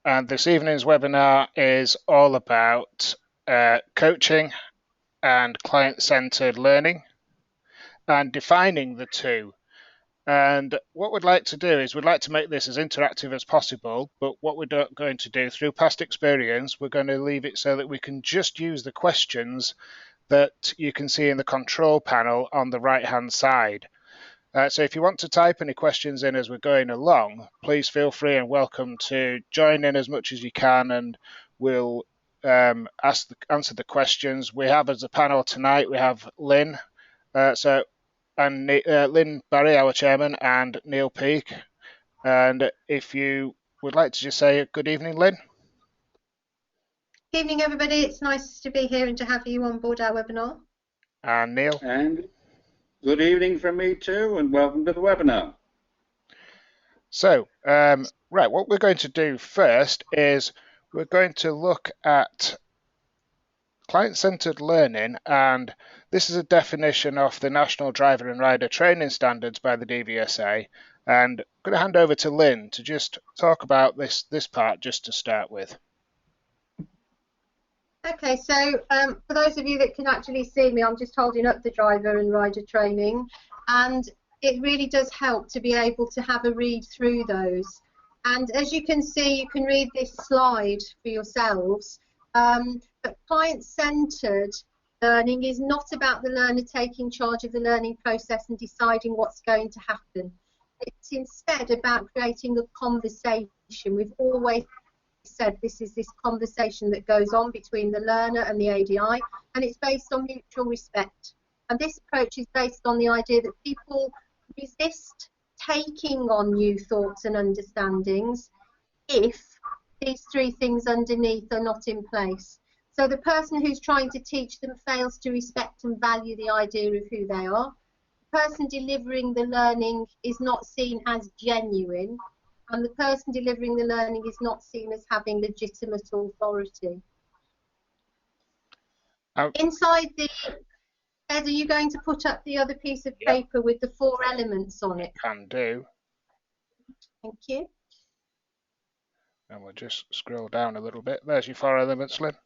and this evening's webinar is all about coaching and client-centered learning and defining the two. And what we'd like to do is we'd like to make this as interactive as possible, but what we're going to do through past experience, we're going to leave it so that we can just use the questions that you can see in the control panel on the right-hand side. So if you want to type any questions in as we're going along, please feel free and welcome to join in as much as you can, and we'll answer the questions. We have as a panel tonight, we have Lynn, Lynn Barry, our chairman, and Neil Peake. And if you would like to just say good evening, Lynn. Good evening, everybody. It's nice to be here and to have you on board our webinar. And Neil. And good evening from me too, and welcome to the webinar. So, right, what we're going to do first is we're going to look at client-centered learning, and this is a definition of the National Driver and Rider Training Standards by the DVSA. And I'm going to hand over to Lynn to just talk about this part just to start with. Okay, so for those of you that can actually see me, I'm just holding up the driver and rider training, and it really does help to be able to have a read through those. And as you can see, you can read this slide for yourselves, but client-centered learning is not about the learner taking charge of the learning process and deciding what's going to happen. It's instead about creating a conversation. We've always said this is this conversation that goes on between the learner and the ADI, and it's based on mutual respect. And this approach is based on the idea that people resist taking on new thoughts and understandings if these three things underneath are not in place. So the person who's trying to teach them fails to respect and value the idea of who they are. The person delivering the learning is not seen as genuine, and the person delivering the learning is not seen as having legitimate authority. Inside the, Ed, are you going to put up the other piece of paper with the 4 elements on it? Can do. Thank you. And we'll just scroll down a little bit. There's your 4 elements, Lynn.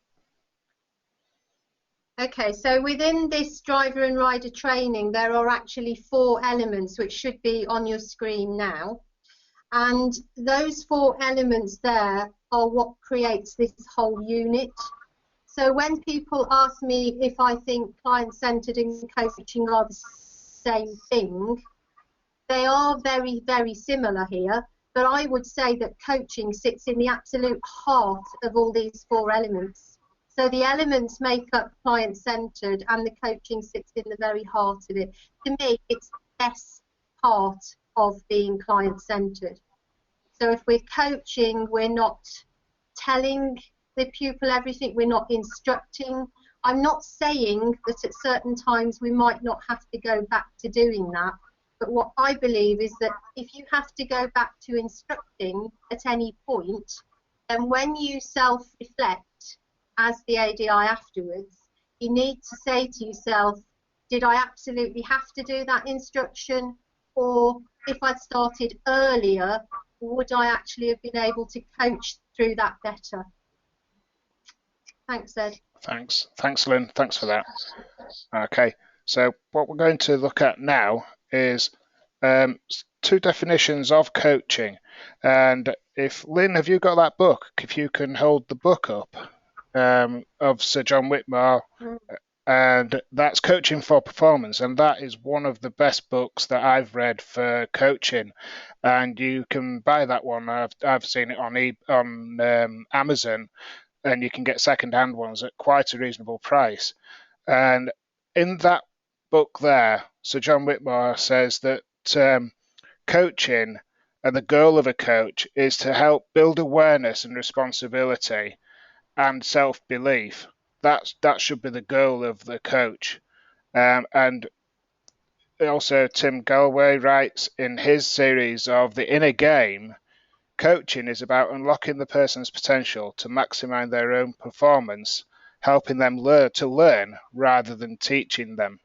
Okay, so within this driver and rider training, there are actually 4 elements which should be on your screen now. And those 4 elements there are what creates this whole unit. So when people ask me if I think client-centered and coaching are the same thing, they are very, very similar here. But I would say that coaching sits in the absolute heart of all these 4 elements. So the elements make up client-centered, and the coaching sits in the very heart of it. To me, it's the best part of being client-centered. So if we're coaching, we're not telling the pupil everything, we're not instructing. I'm not saying that at certain times we might not have to go back to doing that, but what I believe is that if you have to go back to instructing at any point, then when you self-reflect as the ADI afterwards, you need to say to yourself, did I absolutely have to do that instruction? Or if I'd started earlier, would I actually have been able to coach through that better? Thanks, Ed. Thanks, Lynn. Thanks for that. Okay, so what we're going to look at now is 2 definitions of coaching. And if Lynn, have you got that book? If you can hold the book up of Sir John Whitmore, and that's Coaching for Performance, and that is one of the best books that I've read for coaching. And you can buy that one. I've seen it on Amazon, and you can get second-hand ones at quite a reasonable price. And in that book there, Sir John Whitmore says that coaching and the goal of a coach is to help build awareness and responsibility and self-belief. That should be the goal of the coach. And also Tim Galloway writes in his series of The Inner Game, coaching is about unlocking the person's potential to maximize their own performance, helping them to learn rather than teaching them.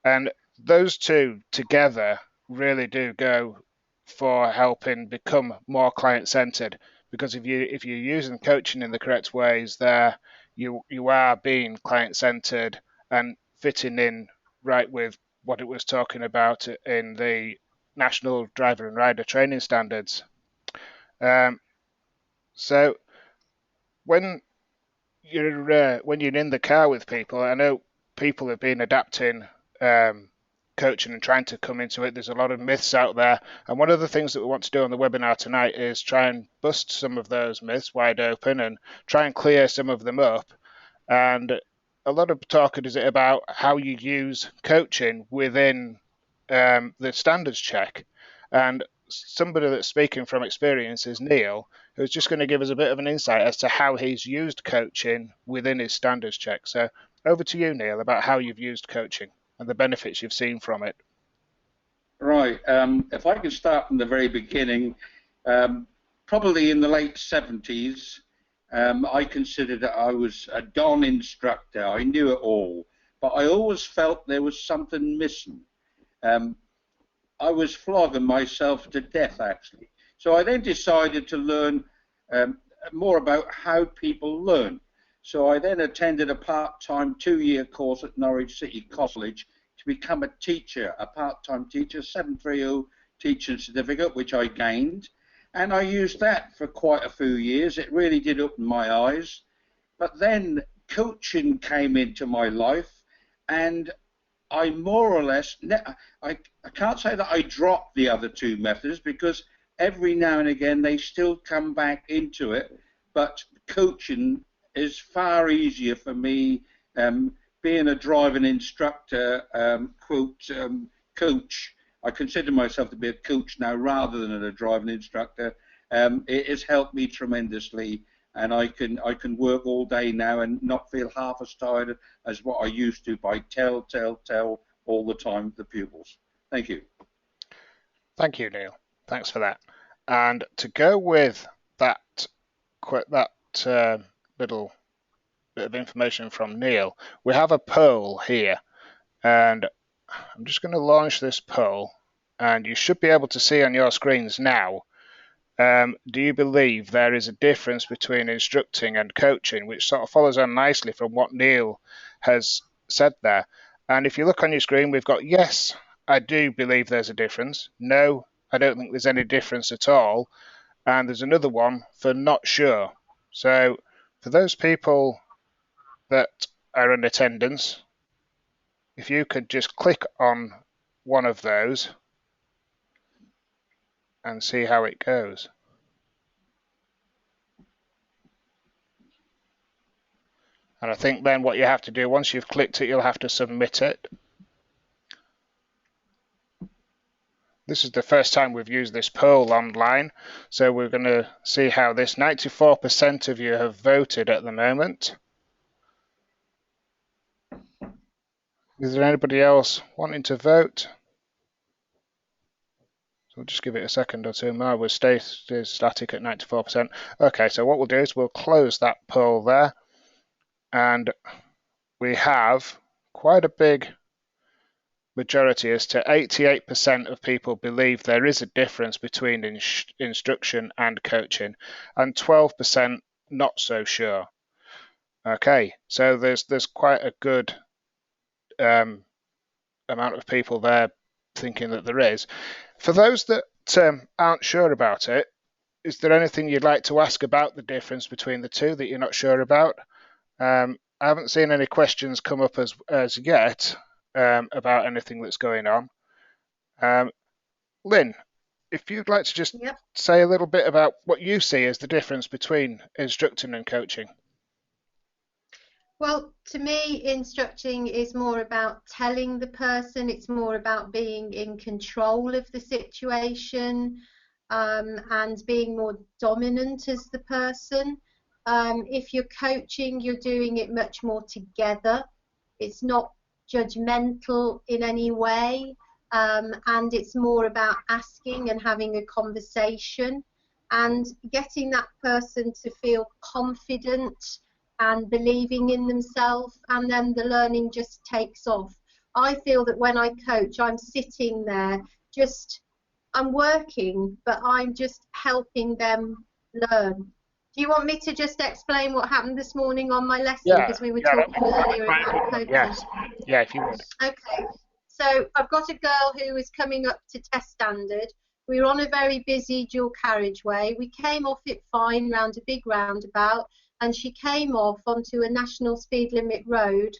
And those 2 together really do go for helping become more client-centered, because if you're using coaching in the correct ways, there you are being client-centered and fitting in right with what it was talking about in the National Driver and Rider Training Standards. So when you're in the car with people, I know people have been adapting coaching and trying to come into it. There's a lot of myths out there, and one of the things that we want to do on the webinar tonight is try and bust some of those myths wide open and try and clear some of them up. And a lot of talk is about how you use coaching within the standards check. And somebody that's speaking from experience is Neil, who's just going to give us a bit of an insight as to how he's used coaching within his standards check. So over to you, Neil, about how you've used coaching and the benefits you've seen from it. Right. If I can start from the very beginning, probably in the late 70s, I considered that I was a Don instructor. I knew it all, but I always felt there was something missing. I was flogging myself to death, actually. So I then decided to learn more about how people learn. So I then attended a part-time 2-year course at Norwich City College to become a teacher, a part-time teacher, 730 teaching certificate, which I gained. And I used that for quite a few years. It really did open my eyes. But then coaching came into my life, and I more or less, I can't say that I dropped the other two methods, because every now and again they still come back into it, but coaching is far easier for me. Being a driving instructor, coach, I consider myself to be a coach now rather than a driving instructor. It has helped me tremendously, and I can work all day now and not feel half as tired as what I used to by tell all the time to the pupils. Thank you. Thank you, Neil. Thanks for that. And to go with that little bit of information from Neil, we have a poll here, and I'm just going to launch this poll, and you should be able to see on your screens now. Do you believe there is a difference between instructing and coaching, which sort of follows on nicely from what Neil has said there? And if you look on your screen, we've got yes, I do believe there's a difference. No, I don't think there's any difference at all. And there's another one for not sure. So for those people that are in attendance, if you could just click on one of those and see how it goes. And I think then what you have to do, once you've clicked it, you'll have to submit it. This is the first time we've used this poll online, so we're going to see how this 94% of you have voted at the moment. Is there anybody else wanting to vote? So we'll just give it a second or two more. We'll stay static at 94%. Okay, so what we'll do is we'll close that poll there, and we have quite a big majority as to 88% of people believe there is a difference between instruction and coaching, and 12% not so sure. Okay, so there's quite a good amount of people there thinking that there is. For those that aren't sure about it, is there anything you'd like to ask about the difference between the two that you're not sure about? I haven't seen any questions come up as yet about anything that's going on. Lynn, if you'd like to just say a little bit about what you see as the difference between instructing and coaching. Well, to me, instructing is more about telling the person. It's more about being in control of the situation and being more dominant as the person. If you're coaching, you're doing it much more together. It's not judgmental in any way, and it's more about asking and having a conversation and getting that person to feel confident and believing in themselves, and then the learning just takes off. I feel that when I coach, I'm sitting there I'm working, but I'm just helping them learn. Do you want me to just explain what happened this morning on my lesson? Yeah, Because we were yeah, talking that'd be earlier quite a about good one. coaching. Yes, yeah, if you would. Okay, so I've got a girl who is coming up to test standard. We were on a very busy dual carriageway. We came off it fine round a big roundabout, and she came off onto a national speed limit road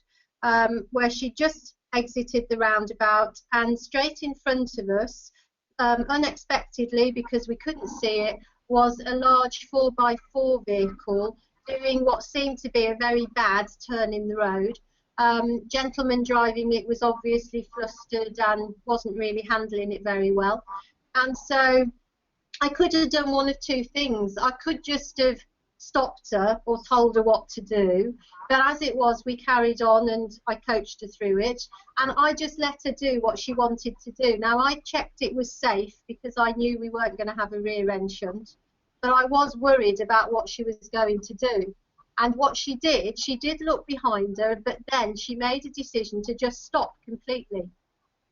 where she just exited the roundabout, and straight in front of us, unexpectedly because we couldn't see it, was a large 4x4 vehicle doing what seemed to be a very bad turn in the road. Gentleman driving it was obviously flustered and wasn't really handling it very well. And so I could have done one of two things. I could just have stopped her or told her what to do. But as it was, we carried on and I coached her through it. And I just let her do what she wanted to do. Now, I checked it was safe because I knew we weren't going to have a rear end shunt. But I was worried about what she was going to do. And what she did look behind her, but then she made a decision to just stop completely.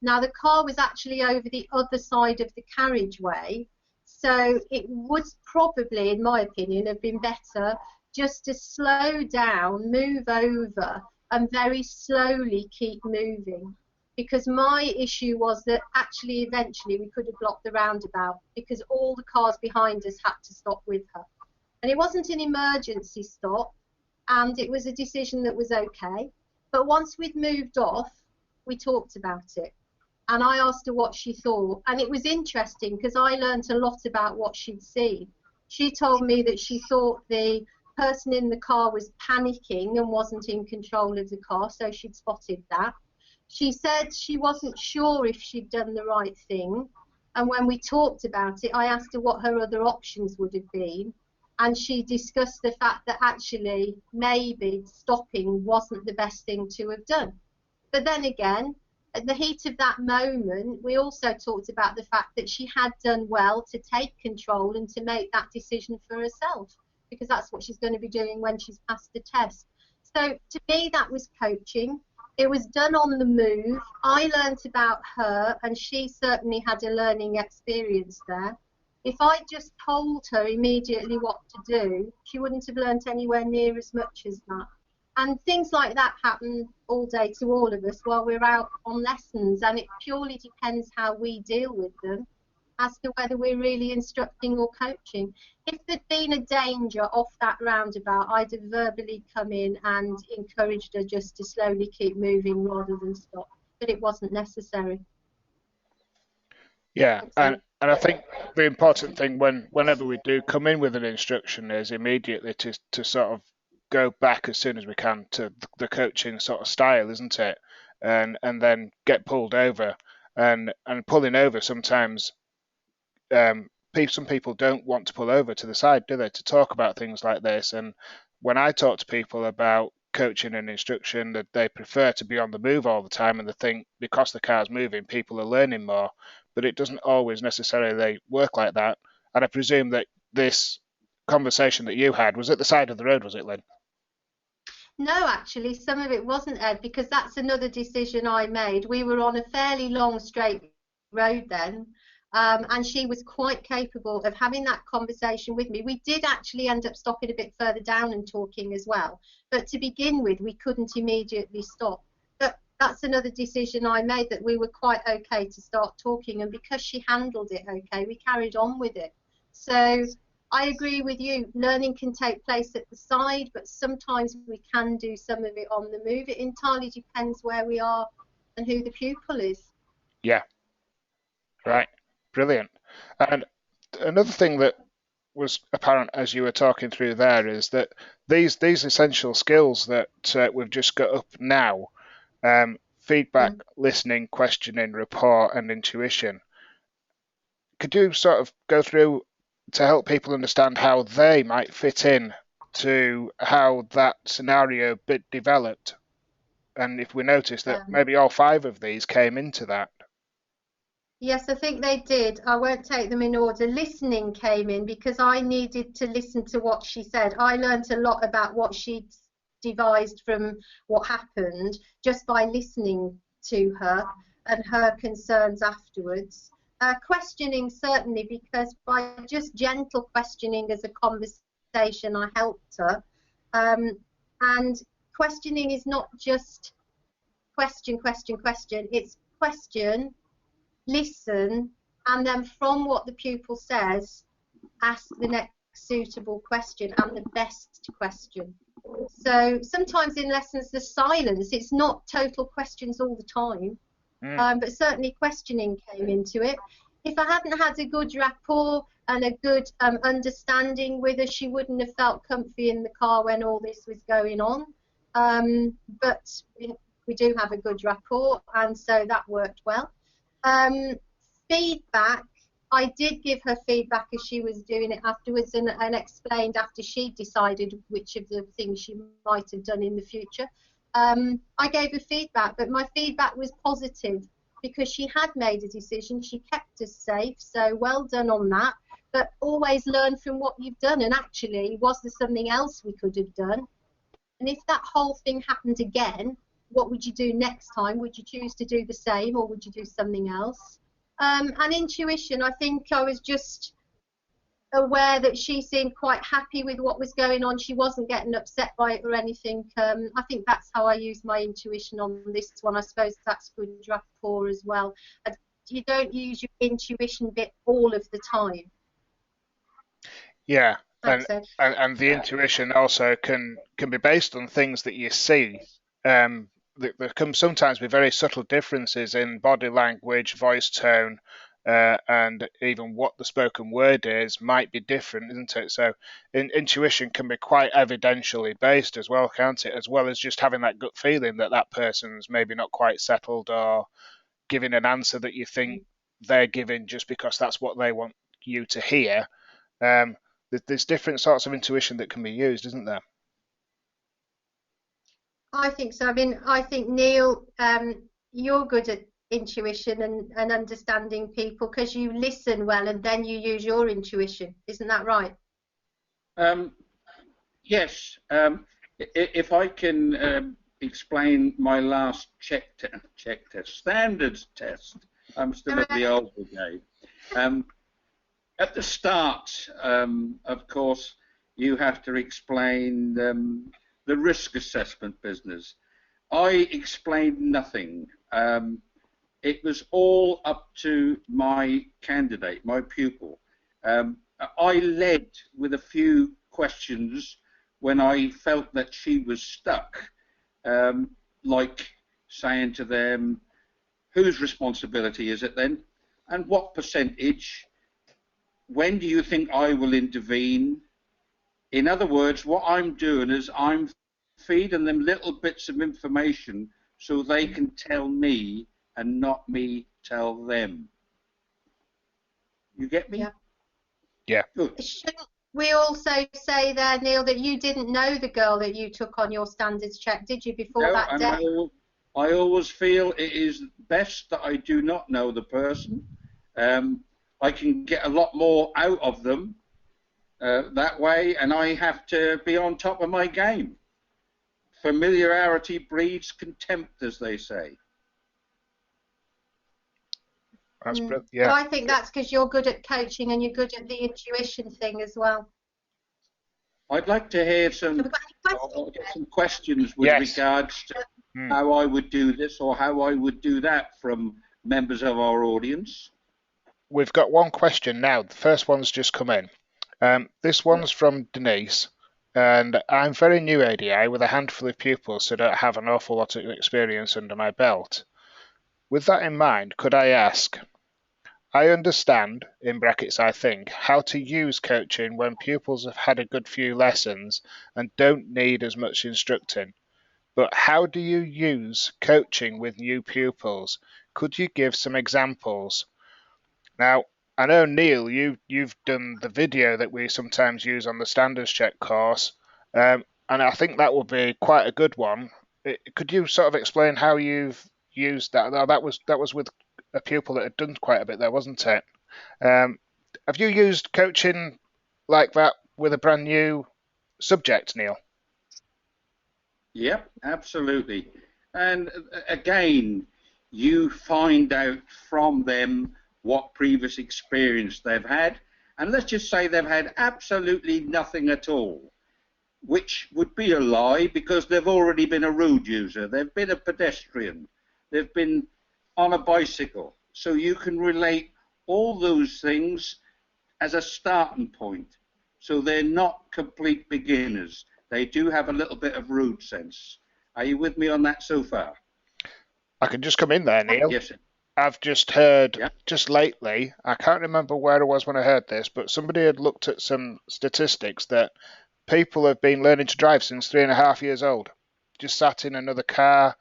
Now, the car was actually over the other side of the carriageway, so it would probably, in my opinion, have been better just to slow down, move over, and very slowly keep moving. Because my issue was that actually eventually we could have blocked the roundabout because all the cars behind us had to stop with her. And it wasn't an emergency stop, and it was a decision that was okay. But once we'd moved off, we talked about it. And I asked her what she thought. And it was interesting because I learned a lot about what she'd seen. She told me that she thought the person in the car was panicking and wasn't in control of the car, so she'd spotted that. She said she wasn't sure if she'd done the right thing. And when we talked about it, I asked her what her other options would have been. And she discussed the fact that actually maybe stopping wasn't the best thing to have done. But then again, at the heat of that moment, we also talked about the fact that she had done well to take control and to make that decision for herself, because that's what she's going to be doing when she's passed the test. So to me, that was coaching. It was done on the move. I learnt about her, and she certainly had a learning experience there. If I just told her immediately what to do, she wouldn't have learnt anywhere near as much as that. And things like that happen all day to all of us while we're out on lessons, and it purely depends how we deal with them as to whether we're really instructing or coaching. If there'd been a danger off that roundabout, I'd have verbally come in and encouraged her just to slowly keep moving rather than stop, but it wasn't necessary. Yeah, and I think the important thing whenever we do come in with an instruction is immediately to sort of go back as soon as we can to the coaching sort of style, isn't it? And then get pulled over, and pulling over sometimes some people don't want to pull over to the side, do they, to talk about things like this. And when I talk to people about coaching and instruction, that they prefer to be on the move all the time, and they think because the car's moving, people are learning more. But it doesn't always necessarily work like that. And I presume that this conversation that you had was at the side of the road, was it, Lynn? No, actually, some of it wasn't, Ed, because that's another decision I made. We were on a fairly long straight road then, and she was quite capable of having that conversation with me. We did actually end up stopping a bit further down and talking as well, but to begin with, we couldn't immediately stop. But that's another decision I made, that we were quite okay to start talking, and because she handled it okay, we carried on with it. So I agree with you. Learning can take place at the side, but sometimes we can do some of it on the move. It entirely depends where we are and who the pupil is. Yeah, right. Brilliant. And another thing that was apparent as you were talking through there is that these essential skills that we've just got up now, feedback, listening, questioning, rapport, and intuition. Could you sort of go through to help people understand how they might fit in to how that scenario bit developed? And if we notice that maybe all five of these came into that. Yes, I think they did. I won't take them in order. Listening came in because I needed to listen to what she said. I learnt a lot about what she'd devised from what happened just by listening to her and her concerns afterwards. Questioning, certainly, because by just gentle questioning as a conversation, I helped her. And questioning is not just question, question, question. It's question, listen, and then from what the pupil says, ask the next suitable question and the best question. So sometimes in lessons there's silence. It's not total questions all the time. But certainly questioning came into it. If I hadn't had a good rapport and a good understanding with her, she wouldn't have felt comfy in the car when all this was going on. But we do have a good rapport, and so that worked well. Feedback, I did give her feedback as she was doing it afterwards, and explained after she decided which of the things she might have done in the future. I gave her feedback, but my feedback was positive because she had made a decision. She kept us safe, so well done on that. But always learn from what you've done, and actually, was there something else we could have done? And if that whole thing happened again, what would you do next time? Would you choose to do the same, or would you do something else? And intuition, I think I was just aware that she seemed quite happy with what was going on. She wasn't getting upset by it or anything. I think that's how I use my intuition on this one. I suppose that's good rapport as well. You don't use your intuition bit all of the time. Yeah, and the intuition also can be based on things that you see. There can sometimes be very subtle differences in body language, voice tone, and even what the spoken word is might be different, isn't it? So intuition can be quite evidentially based as well, can't it? As well as just having that gut feeling that that person's maybe not quite settled or giving an answer that you think they're giving just because that's what they want you to hear. There's different sorts of intuition that can be used, isn't there? I think so. I mean, I think, Neil, you're good at intuition and understanding people because you listen well and then you use your intuition. Isn't that right? Yes. If I can explain my last check test, standards test. I'm still at the old brigade. At the start, of course, you have to explain the risk assessment business. I explained nothing. It was all up to my candidate, my pupil. I led with a few questions when I felt that she was stuck, like saying to them, whose responsibility is it then? And what percentage? When do you think I will intervene? In other words, what I'm doing is I'm feeding them little bits of information so they can tell me and not me tell them. You get me? Yeah. Yeah. Good. Shouldn't we also say there, Neil, that you didn't know the girl that you took on your standards check, did you, before that day? I always feel it is best that I do not know the person. I can get a lot more out of them that way, and I have to be on top of my game. Familiarity breeds contempt, as they say. That's yeah. But I think that's because you're good at coaching and you're good at the intuition thing as well. I'd like to hear some questions with regards to how I would do this or how I would do that from members of our audience. We've got one question now. The first one's just come in. This one's from Denise, and I'm very new ADI with a handful of pupils, so don't have an awful lot of experience under my belt. With that in mind, could I ask, I understand, in brackets I think, how to use coaching when pupils have had a good few lessons and don't need as much instructing. But how do you use coaching with new pupils? Could you give some examples? Now, I know, Neil, you've done the video that we sometimes use on the standards check course, and I think that would be quite a good one. Could you sort of explain how you've used that? That was with a pupil that had done quite a bit there, wasn't it? Have you used coaching like that with a brand new subject, Neil? Yep, absolutely. And again, you find out from them what previous experience they've had, and let's just say they've had absolutely nothing at all, which would be a lie because they've already been a road user, they've been a pedestrian, they've been on a bicycle. So you can relate all those things as a starting point. So they're not complete beginners. They do have a little bit of road sense. Are you with me on that so far? I can just come in there, Neil. Yes. I've just heard, just lately, I can't remember where I was when I heard this, but somebody had looked at some statistics that people have been learning to drive since 3.5 years old. Just sat in another car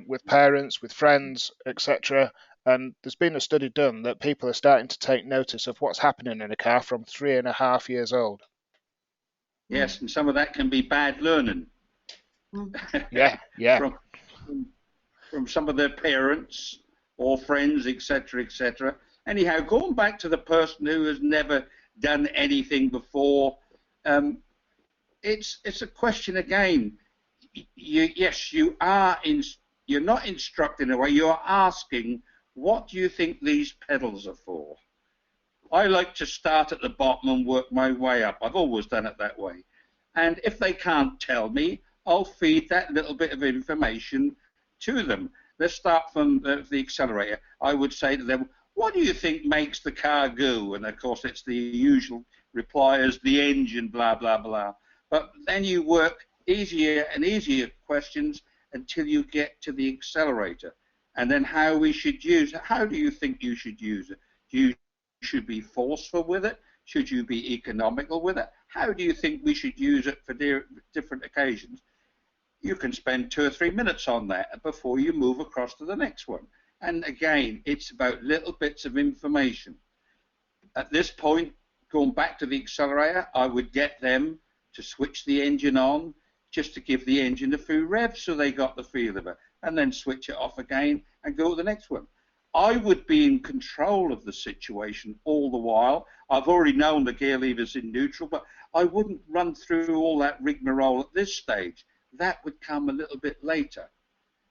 with parents, with friends, etc. And there's been a study done that people are starting to take notice of what's happening in a car from 3.5 years old. Yes, and some of that can be bad learning. Yeah. From some of their parents or friends, etc., etc. Anyhow, going back to the person who has never done anything before, it's a question again. You are you're not instructing in a way. You're asking, what do you think these pedals are for? I like to start at the bottom and work my way up. I've always done it that way. And if they can't tell me, I'll feed that little bit of information to them. Let's start from the accelerator. I would say to them, what do you think makes the car go? And of course, it's the usual reply as the engine, blah, blah, blah. But then you work easier and easier questions until you get to the accelerator. And then how we should use it. How do you think you should use it? You should be forceful with it? Should you be economical with it? How do you think we should use it for different occasions? You can spend 2 or 3 minutes on that before you move across to the next one. And again, it's about little bits of information. At this point, going back to the accelerator, I would get them to switch the engine on just to give the engine a few revs so they got the feel of it, and then switch it off again and go to the next one. I would be in control of the situation all the while. I've already known the gear lever's in neutral, but I wouldn't run through all that rigmarole at this stage. That would come a little bit later.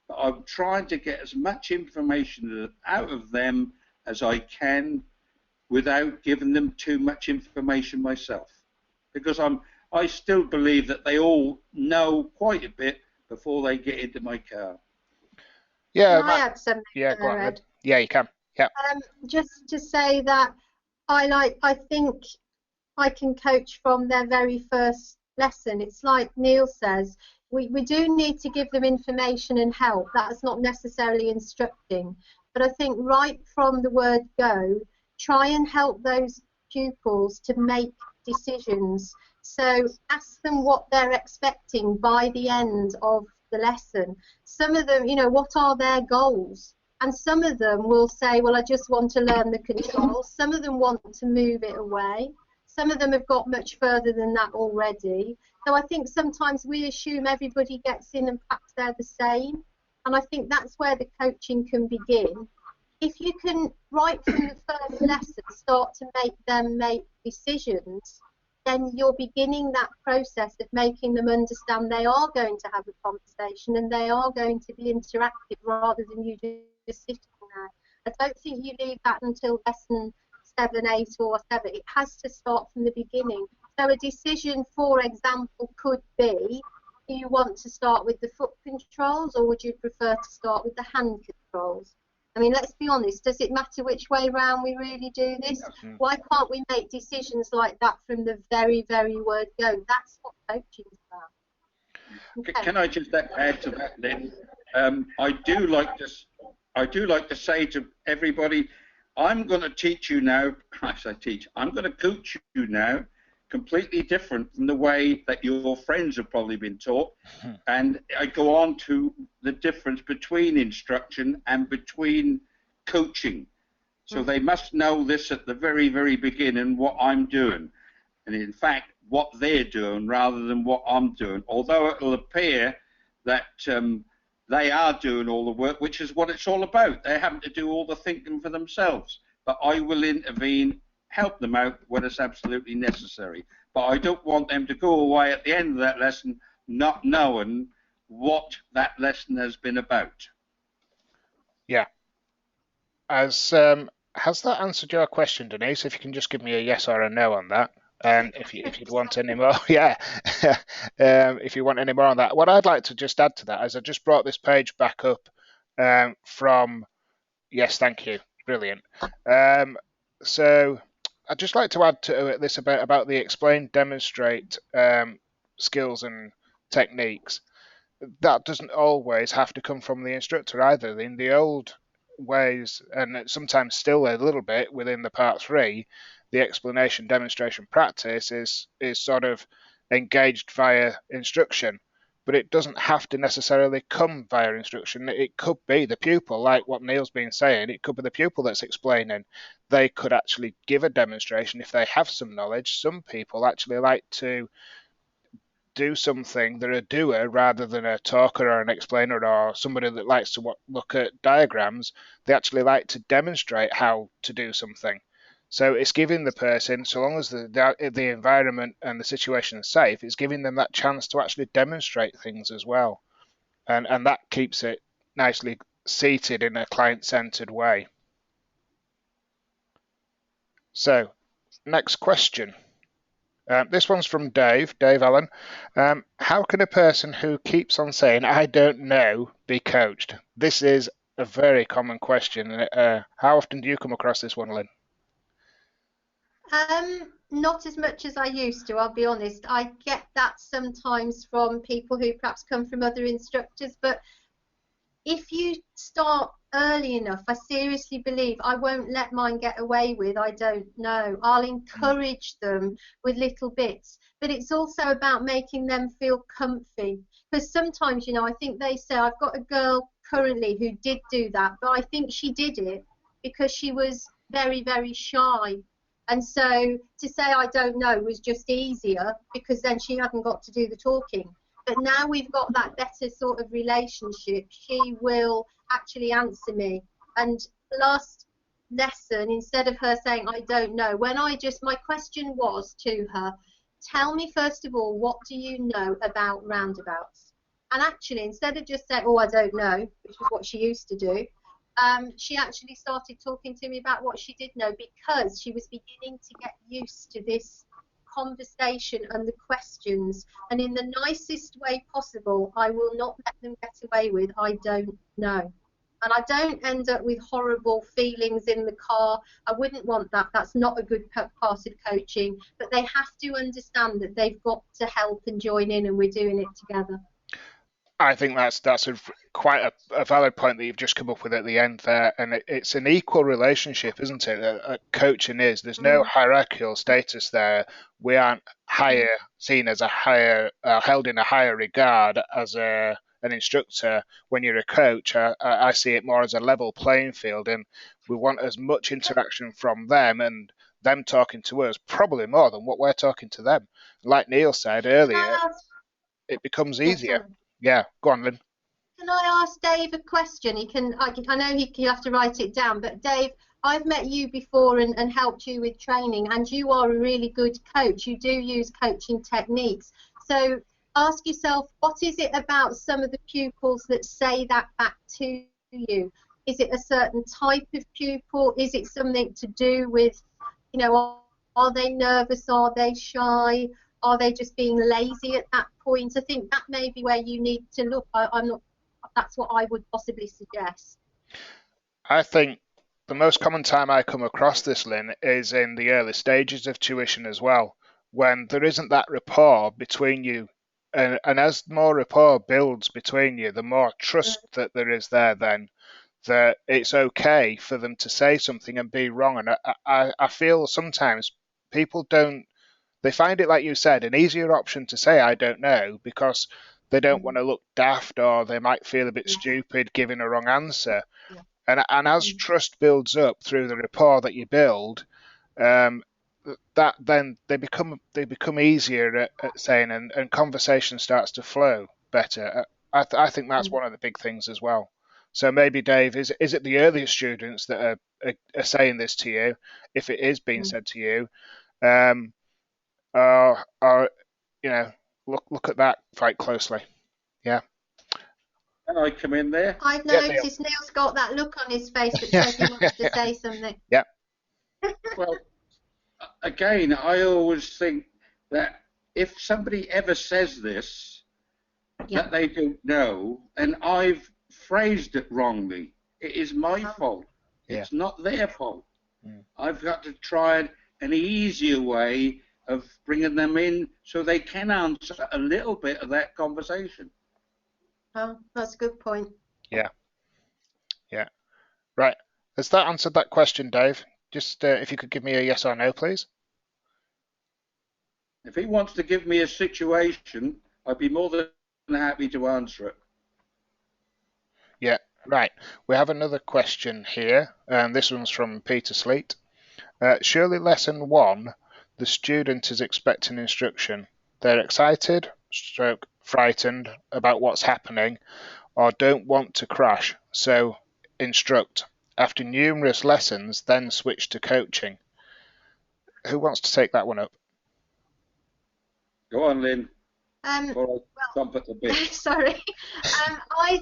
But I'm trying to get as much information out of them as I can without giving them too much information myself. Because I still believe that they all know quite a bit before they get into my car. Yeah, Can I add something go on, Ed? Yeah, you can. Yeah. Just to say that I think I can coach from their very first lesson. It's like Neil says, we do need to give them information and help. That's not necessarily instructing. But I think right from the word go, try and help those pupils to make decisions. So ask them what they're expecting by the end of the lesson. Some of them, what are their goals? And some of them will say, well, I just want to learn the controls. Some of them want to move it away. Some of them have got much further than that already. So I think sometimes we assume everybody gets in and perhaps they're the same. And I think that's where the coaching can begin. If you can, right from the first lesson, start to make them make decisions, then you're beginning that process of making them understand they are going to have a conversation and they are going to be interactive rather than you just sitting there. I don't think you leave that until lesson 7, 8 or 7. It has to start from the beginning. So a decision, for example, could be, do you want to start with the foot controls or would you prefer to start with the hand controls? I mean, let's be honest, does it matter which way round we really do this? Why can't we make decisions like that from the very, very word go? That's what coaching is about. Okay. Can I just add to that then? I do like to say to everybody, I'm going to teach you now, I'm going to coach you now completely different from the way that your friends have probably been taught. And I go on to the difference between instruction and between coaching. So they must know this at the very, very beginning, what I'm doing. And in fact, what they're doing rather than what I'm doing. Although it'll appear that they are doing all the work, which is what it's all about. They're having to do all the thinking for themselves. But I will intervene, help them out when it's absolutely necessary. But I don't want them to go away at the end of that lesson not knowing what that lesson has been about. Yeah. As Has that answered your question, Denise? If you can just give me a yes or a no on that. And if you'd want any more, yeah, if you want any more on that, what I'd like to just add to that is I just brought this page back up from, yes, thank you, brilliant. So I'd just like to add to this about the explain, demonstrate skills and techniques. That doesn't always have to come from the instructor either. In the old ways, and sometimes still a little bit within the part 3, the explanation, demonstration, practice is sort of engaged via instruction, but it doesn't have to necessarily come via instruction. It could be the pupil, like what Neil's been saying. It could be the pupil that's explaining. They could actually give a demonstration if they have some knowledge. Some people actually like to do something, they're a doer rather than a talker or an explainer or somebody that likes to look at diagrams. They actually like to demonstrate how to do something. So it's giving the person, so long as the environment and the situation is safe, it's giving them that chance to actually demonstrate things as well. And that keeps it nicely seated in a client-centered way. So, next question. This one's from Dave Allen. How can a person who keeps on saying, I don't know, be coached? This is a very common question. How often do you come across this one, Lynn? Not as much as I used to, I'll be honest. I get that sometimes from people who perhaps come from other instructors, but if you start early enough, I seriously believe I won't let mine get away with I don't know. I'll encourage them with little bits, but it's also about making them feel comfy, because sometimes, you know, I think they say, I've got a girl currently who did do that, but I think she did it because she was very, very shy. And so to say I don't know was just easier because then she hadn't got to do the talking. But now we've got that better sort of relationship, she will actually answer me. And last lesson, instead of her saying, I don't know, my question was to her, tell me first of all, what do you know about roundabouts? And actually, instead of just saying, oh, I don't know, which was what she used to do, she actually started talking to me about what she did know, because she was beginning to get used to this conversation and the questions, and in the nicest way possible, I will not let them get away with I don't know. And I don't end up with horrible feelings in the car. I wouldn't want that. That's not a good part of coaching. But they have to understand that they've got to help and join in, and we're doing it together. I think that's quite a valid point that you've just come up with at the end there, and it's an equal relationship, isn't it? Coaching is. There's no hierarchical status there. We aren't seen as a higher, held in a higher regard as an instructor. When you're a coach, I see it more as a level playing field, and we want as much interaction from them and them talking to us, probably more than what we're talking to them. Like Neil said earlier, it becomes easier. Yeah, go on, Lynn. Can I ask Dave a question? I know he'll have to write it down, but Dave, I've met you before and helped you with training, and you are a really good coach. You do use coaching techniques. So ask yourself, what is it about some of the pupils that say that back to you? Is it a certain type of pupil? Is it something to do with, you know, are they nervous? Are they shy? Are they just being lazy at that point? I think that may be where you need to look. I'm not. That's what I would possibly suggest. I think the most common time I come across this, Lynn, is in the early stages of tuition as well, when there isn't that rapport between you. And as more rapport builds between you, the more trust that there is there, then that it's okay for them to say something and be wrong. And I feel sometimes people don't, they find it, like you said, an easier option to say, I don't know, because they don't want to look daft, or they might feel a bit stupid giving a wrong answer. And as trust builds up through the rapport that you build, that then they become easier at saying, and conversation starts to flow better. I think that's one of the big things as well. So maybe Dave, is it the earlier students that are saying this to you, if it is being said to you, or you know, look at that quite closely. Yeah. Can I come in there? I've Yeah, Neil. noticed Neil's got that look on his face that says he wants to say something. Yeah. Well, again, I always think that if somebody ever says this, Yeah. that they don't know, and I've phrased it wrongly, it is my fault. Yeah. It's not their fault. Mm. I've got to try an easier way of bringing them in so they can answer a little bit of that conversation. Oh, that's a good point. Yeah. Yeah. Right. Has that answered that question, Dave? Just if you could give me a yes or no, please. If he wants to give me a situation, I'd be more than happy to answer it. Yeah. Right. We have another question here, and this one's from Peter Sleet. Surely lesson 1, the student is expecting instruction. They're excited, stroke frightened about what's happening, or don't want to crash, so instruct. After numerous lessons, then switch to coaching. Who wants to take that one up? Go on, Lynn. Well, Thump at the bit. sorry. I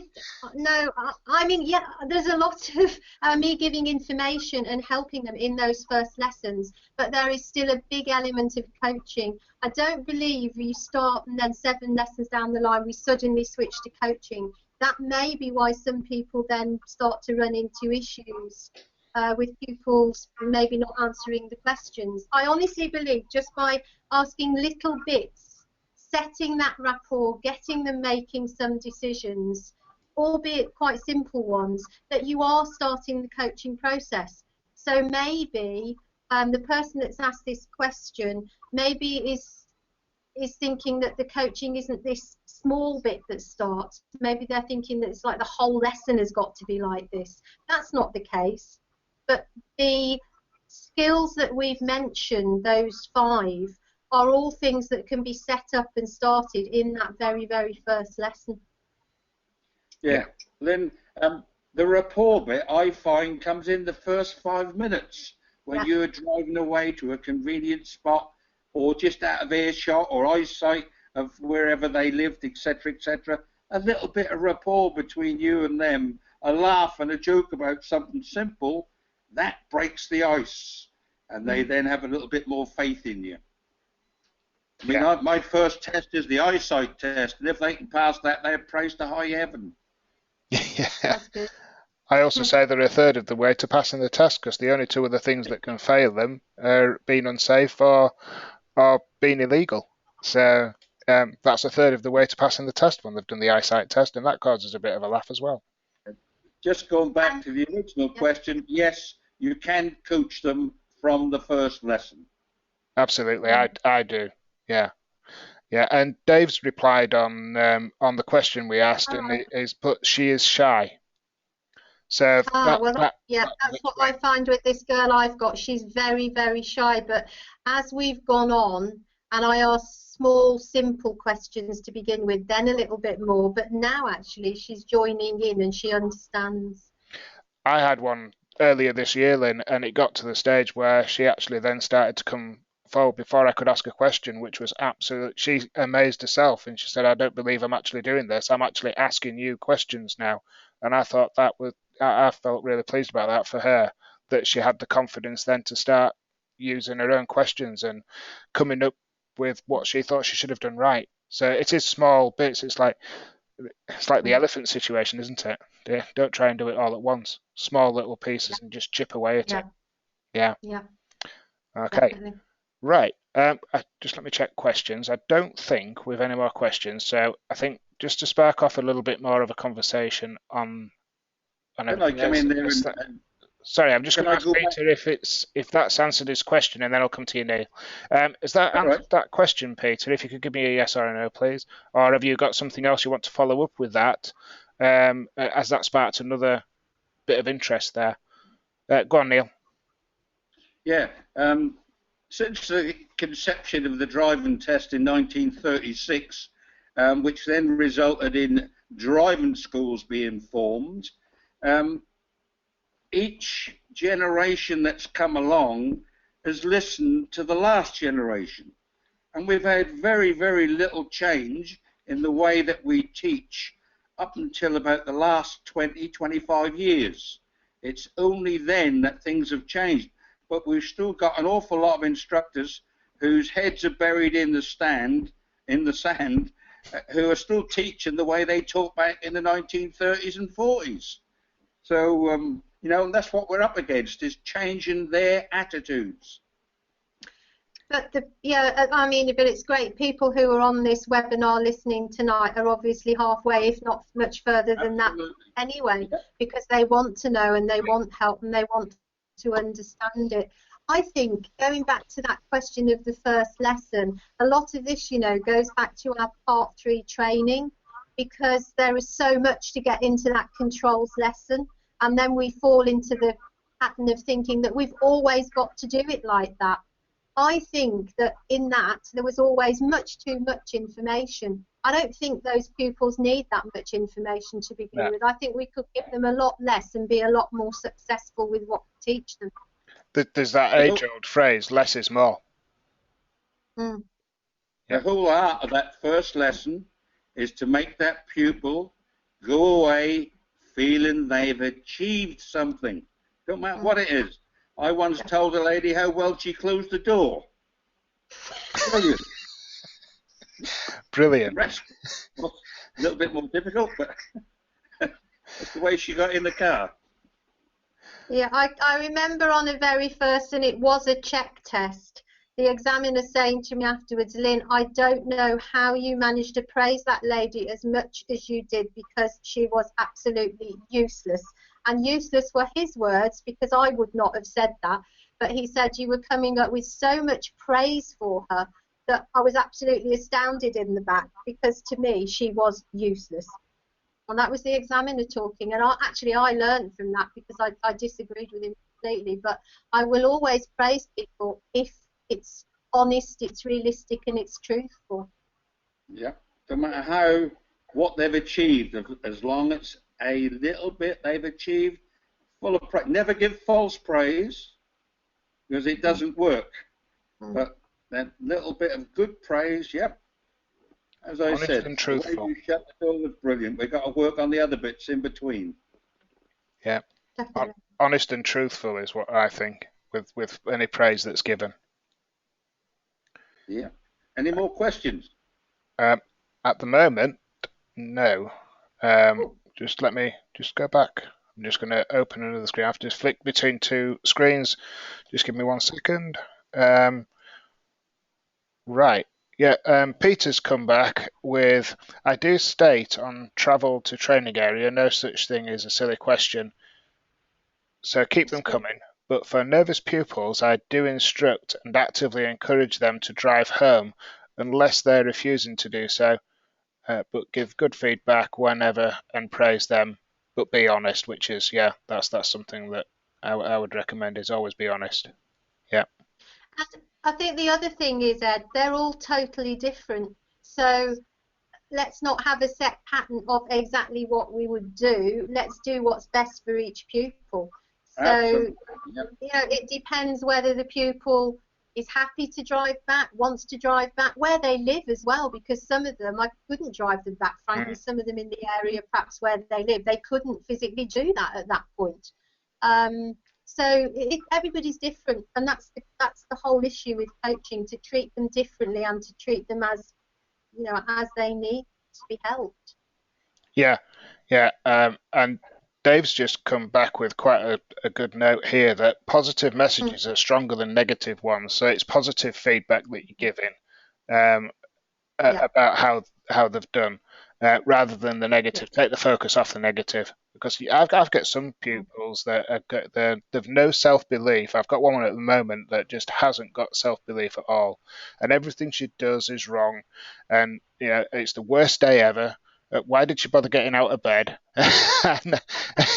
mean, yeah, there's a lot of me giving information and helping them in those first lessons, but there is still a big element of coaching. I don't believe you start and then 7 lessons down the line we suddenly switch to coaching. That may be why some people then start to run into issues with pupils maybe not answering the questions. I honestly believe just by asking little bits, setting that rapport, getting them making some decisions, albeit quite simple ones, that you are starting the coaching process. So maybe the person that's asked this question maybe is thinking that the coaching isn't this small bit that starts. Maybe they're thinking that it's like the whole lesson has got to be like this. That's not the case. But the skills that we've mentioned, those 5, are all things that can be set up and started in that very, very first lesson. Yeah, Lynn, the rapport bit I find comes in the first 5 minutes when you're driving away to a convenient spot or just out of earshot or eyesight of wherever they lived, etc., etc. A little bit of rapport between you and them, a laugh and a joke about something simple, that breaks the ice, and they then have a little bit more faith in you. I mean, my first test is the eyesight test, and if they can pass that, they're praised to high heaven. Yeah. That's good. I also say they're a third of the way to passing the test, because the only 2 other things that can fail them are being unsafe or being illegal. So that's a third of the way to passing the test when they've done the eyesight test, and that causes a bit of a laugh as well. Just going back to the original question, yes, you can coach them from the first lesson. Absolutely, I do. Yeah. Yeah, and Dave's replied on the question we asked, and he's put, she is shy. So that's what I find with this girl I've got. She's very, very shy, but as we've gone on and I asked small, simple questions to begin with, then a little bit more, but now actually she's joining in and she understands. I had one earlier this year, Lynn, and it got to the stage where she actually then started to come forward before I could ask a question, which was absolute. She amazed herself, and she said, "I don't believe I'm actually doing this. I'm actually asking you questions now." And I thought I felt really pleased about that for her, that she had the confidence then to start using her own questions and coming up with what she thought she should have done right. So it is small bits. It's like the elephant situation, isn't it? Don't try and do it all at once. Small little pieces and just chip away at it. Yeah. Yeah. Okay. Definitely. Right. Just let me check questions. I don't think we've any more questions. So I think just to spark off a little bit more of a conversation on Can I come in there Sorry, I'm just going to ask Peter if that's answered his question, and then I'll come to you, Neil. Is that answered that question, Peter? If you could give me a yes or a no, please. Or have you got something else you want to follow up with that, as that sparked another bit of interest there? Go on, Neil. Yeah. Since the conception of the driving test in 1936, which then resulted in driving schools being formed, each generation that's come along has listened to the last generation. And we've had very, very little change in the way that we teach up until about the last 20, 25 years. It's only then that things have changed. But we've still got an awful lot of instructors whose heads are buried in the sand, who are still teaching the way they taught back in the 1930s and 40s. So, you know, that's what we're up against, is changing their attitudes. But yeah, I mean, but it's great. People who are on this webinar listening tonight are obviously halfway, if not much further than Absolutely. that anyway, Yeah. because they want to know and they want help and they want to understand it. I think, going back to that question of the first lesson, a lot of this, you know, goes back to our Part 3 training, because there is so much to get into that controls lesson, and then we fall into the pattern of thinking that we've always got to do it like that. I think that in that there was always much too much information. I don't think those pupils need that much information to begin with. I think we could give them a lot less and be a lot more successful with what we teach them. There's that age-old phrase, less is more. Mm. The whole art of that first lesson is to make that pupil go away feeling they've achieved something. Don't matter what it is. I once told a lady how well she closed the door. Brilliant. Brilliant. The rest, well, a little bit more difficult, but that's the way she got in the car. Yeah, I remember on a very first, and it was a check test, the examiner saying to me afterwards, Lynn, I don't know how you managed to praise that lady as much as you did, because she was absolutely useless. And useless were his words, because I would not have said that. But he said you were coming up with so much praise for her that I was absolutely astounded in the back, because to me she was useless. And that was the examiner talking. And I learned from that, because I disagreed with him completely. But I will always praise people if it's honest, it's realistic, and it's truthful. Yeah, no matter what they've achieved, as long as a little bit they've achieved, full of praise. Never give false praise, because it doesn't work. But that little bit of good praise, yep. As I said, and the way truthful. you shut the door was brilliant. We've got to work on the other bits in between. Yeah. Definitely. Honest and truthful is what I think with any praise that's given. Yeah. Any more questions? At the moment, no. Just let me just go back. I'm just going to open another screen. I have to just flick between two screens. Just give me 1 second. Right. Yeah, Peter's come back with, I do state on travel to training area, no such thing as a silly question. So keep them coming. But for nervous pupils, I do instruct and actively encourage them to drive home unless they're refusing to do so. But give good feedback whenever and praise them, but be honest, which is, yeah, that's something that I would recommend, is always be honest. Yeah. And I think the other thing is, Ed, they're all totally different. So let's not have a set pattern of exactly what we would do. Let's do what's best for each pupil. So, Absolutely. Yep. you know, it depends whether the pupil is happy to drive back, wants to drive back, where they live as well, because some of them, I couldn't drive them back, frankly. Some of them in the area, perhaps where they live, they couldn't physically do that at that point. So everybody's different, and that's the whole issue with coaching, to treat them differently and to treat them as, you know, as they need to be helped. Yeah, and Dave's just come back with quite a good note here that positive messages are stronger than negative ones. So it's positive feedback that you're giving about how they've done, rather than the negative. Take the focus off the negative, because I've got some pupils that they've no self-belief. I've got one at the moment that just hasn't got self-belief at all, and everything she does is wrong, and you know, it's the worst day ever. Why did she bother getting out of bed?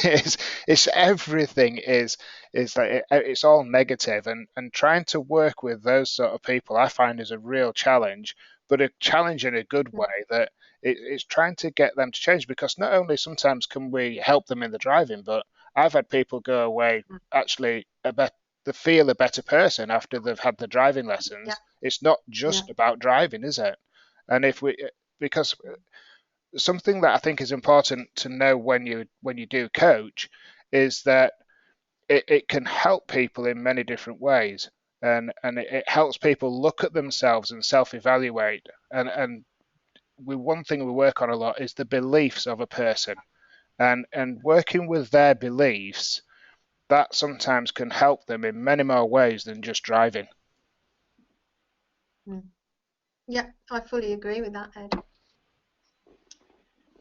it's everything is like it's all negative, and trying to work with those sort of people I find is a real challenge, but a challenge in a good way, that it's trying to get them to change, because not only sometimes can we help them in the driving, but I've had people go away actually they feel a better person after they've had the driving lessons. It's not just about driving, is it? And because something that I think is important to know when you do coach is that it can help people in many different ways, and it helps people look at themselves and self-evaluate. And one thing we work on a lot is the beliefs of a person, and working with their beliefs, that sometimes can help them in many more ways than just driving. Yeah, I fully agree with that, Ed.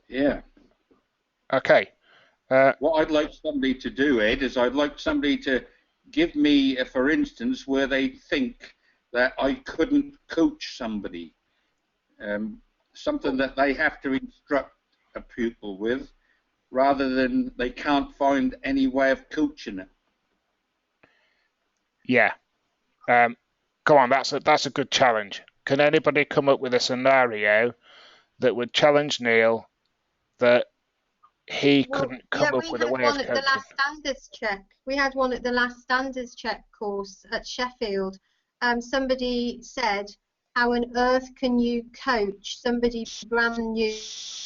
Yeah. Okay. What I'd like somebody to do, Ed, is I'd like somebody to give me, for instance, where they think that I couldn't coach somebody, something that they have to instruct a pupil with, rather than they can't find any way of coaching it. Yeah. Go on, that's a good challenge. Can anybody come up with a scenario that would challenge Neil that he couldn't come up we with a had way one of at the coaching? last standards check. We had one at the last standards check course at Sheffield. Somebody said, how on earth can you coach somebody brand new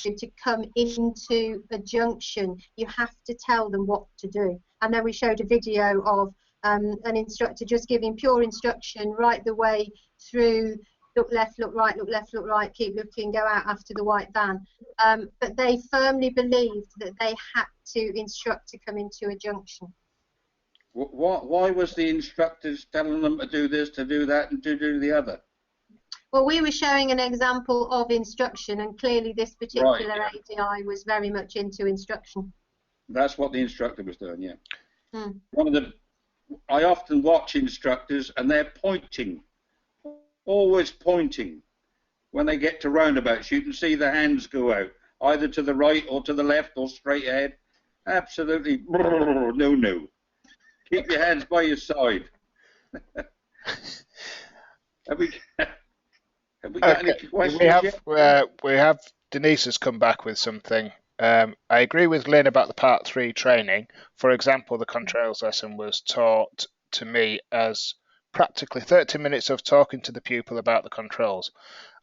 to come into a junction? You have to tell them what to do. And then we showed a video of an instructor just giving pure instruction right the way through. Look left, look right, look left, look right, keep looking, go out after the white van. But they firmly believed that they had to instruct to come into a junction. Why was the instructors telling them to do this, to do that, and to do the other? Well, we were showing an example of instruction, and clearly this particular Right, yeah. ADI was very much into instruction. That's what the instructor was doing, yeah. Hmm. I often watch instructors, and they're pointing, always pointing. When they get to roundabouts, you can see the hands go out, either to the right or to the left or straight ahead. Absolutely, no. Keep your hands by your side. Have we got any questions yet? We have Denise has come back with something. I agree with Lynn about the part 3 training. For example, the controls lesson was taught to me as practically 30 minutes of talking to the pupil about the controls.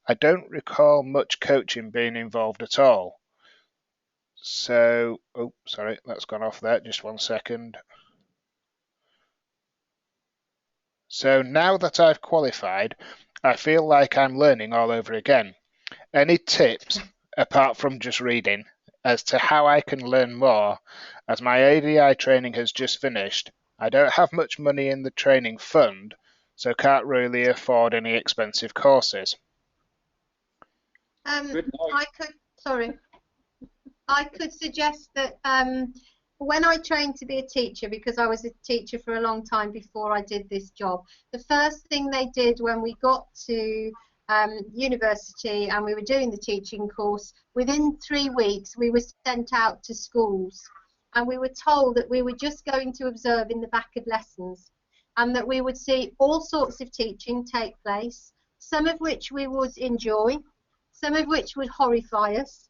I don't recall much coaching being involved at all. So, oh, sorry, that's gone off there. Just 1 second. So now that I've qualified, I feel like I'm learning all over again. Any tips, apart from just reading, as to how I can learn more, as my ADI training has just finished? I don't have much money in the training fund, so can't really afford any expensive courses. I could suggest that when I trained to be a teacher, because I was a teacher for a long time before I did this job, the first thing they did when we got to university and we were doing the teaching course, within 3 weeks we were sent out to schools, and we were told that we were just going to observe in the back of lessons, and that we would see all sorts of teaching take place, some of which we would enjoy, some of which would horrify us,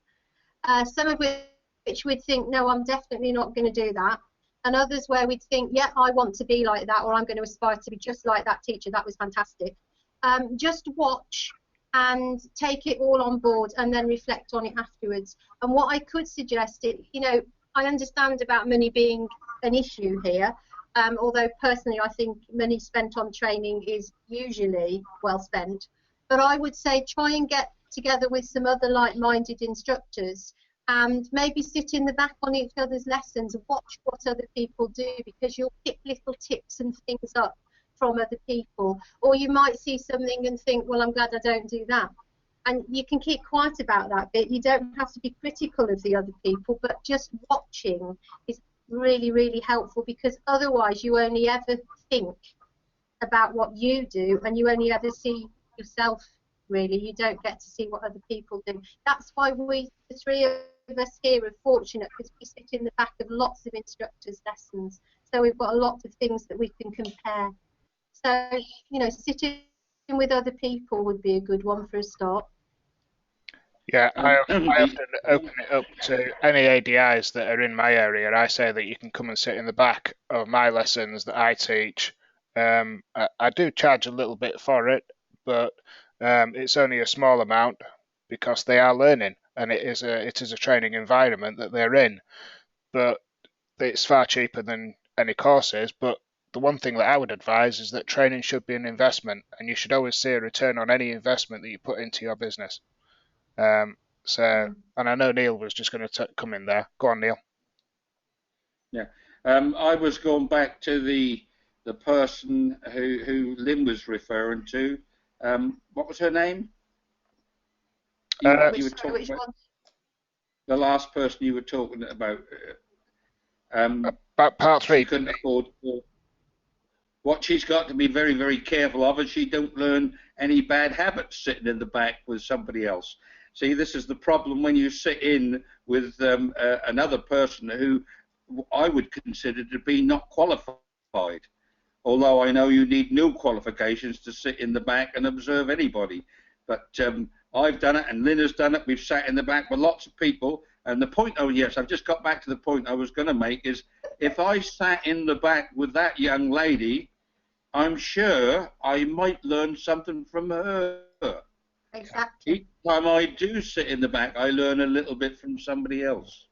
some of which we'd think, no, I'm definitely not going to do that, and others where we'd think, yeah, I want to be like that, or I'm going to aspire to be just like that teacher, that was fantastic. Just watch and take it all on board and then reflect on it afterwards. And what I could suggest, I understand about money being an issue here, although personally I think money spent on training is usually well spent. But I would say try and get together with some other like-minded instructors and maybe sit in the back on each other's lessons and watch what other people do, because you'll pick little tips and things up from other people. Or you might see something and think, well, I'm glad I don't do that. And you can keep quiet about that bit. You don't have to be critical of the other people, but just watching is really, really helpful, because otherwise you only ever think about what you do and you only ever see yourself, really. You don't get to see what other people do. That's why we, the three of us here, are fortunate, because we sit in the back of lots of instructors' lessons. So we've got a lot of things that we can compare. So, sitting with other people would be a good one for a start. Yeah, I often open it up to any ADIs that are in my area. I say that you can come and sit in the back of my lessons that I teach. I do charge a little bit for it, but it's only a small amount because they are learning. and it is a training environment that they're in. But it's far cheaper than any courses. But the one thing that I would advise is that training should be an investment, and you should always see a return on any investment that you put into your business. And I know Neil was just going to come in there. Go on, Neil. Yeah, I was going back to the person who Lynn was referring to. What was her name? You were talking about the last person you were talking about. About part 3. She couldn't afford. What she's got to be very, very careful of is she don't learn any bad habits sitting in the back with somebody else. See, this is the problem when you sit in with another person who I would consider to be not qualified. Although I know you need no qualifications to sit in the back and observe anybody. But I've done it, and Lynn has done it. We've sat in the back with lots of people. And the point, oh yes, I've just got back to the point I was going to make, is if I sat in the back with that young lady, I'm sure I might learn something from her. Exactly. Each time I do sit in the back, I learn a little bit from somebody else.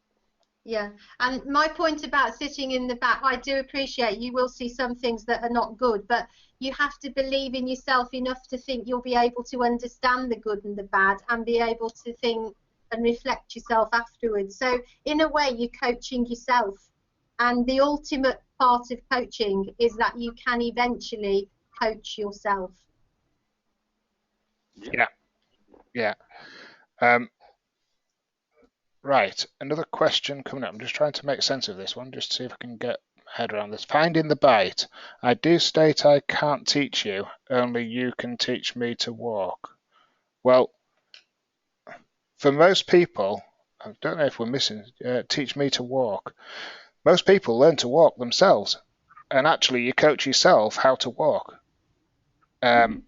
Yeah, and my point about sitting in the back, I do appreciate you will see some things that are not good, but you have to believe in yourself enough to think you'll be able to understand the good and the bad and be able to think and reflect yourself afterwards. So in a way, you're coaching yourself. And the ultimate part of coaching is that you can eventually coach yourself. Yeah. Right, another question coming up. I'm just trying to make sense of this one, just to see if I can get my head around this. Finding the bite. I do state I can't teach you, only you can teach me to walk. Well, for most people, I don't know if we're missing teach me to walk. Most people learn to walk themselves, and actually you coach yourself how to walk. And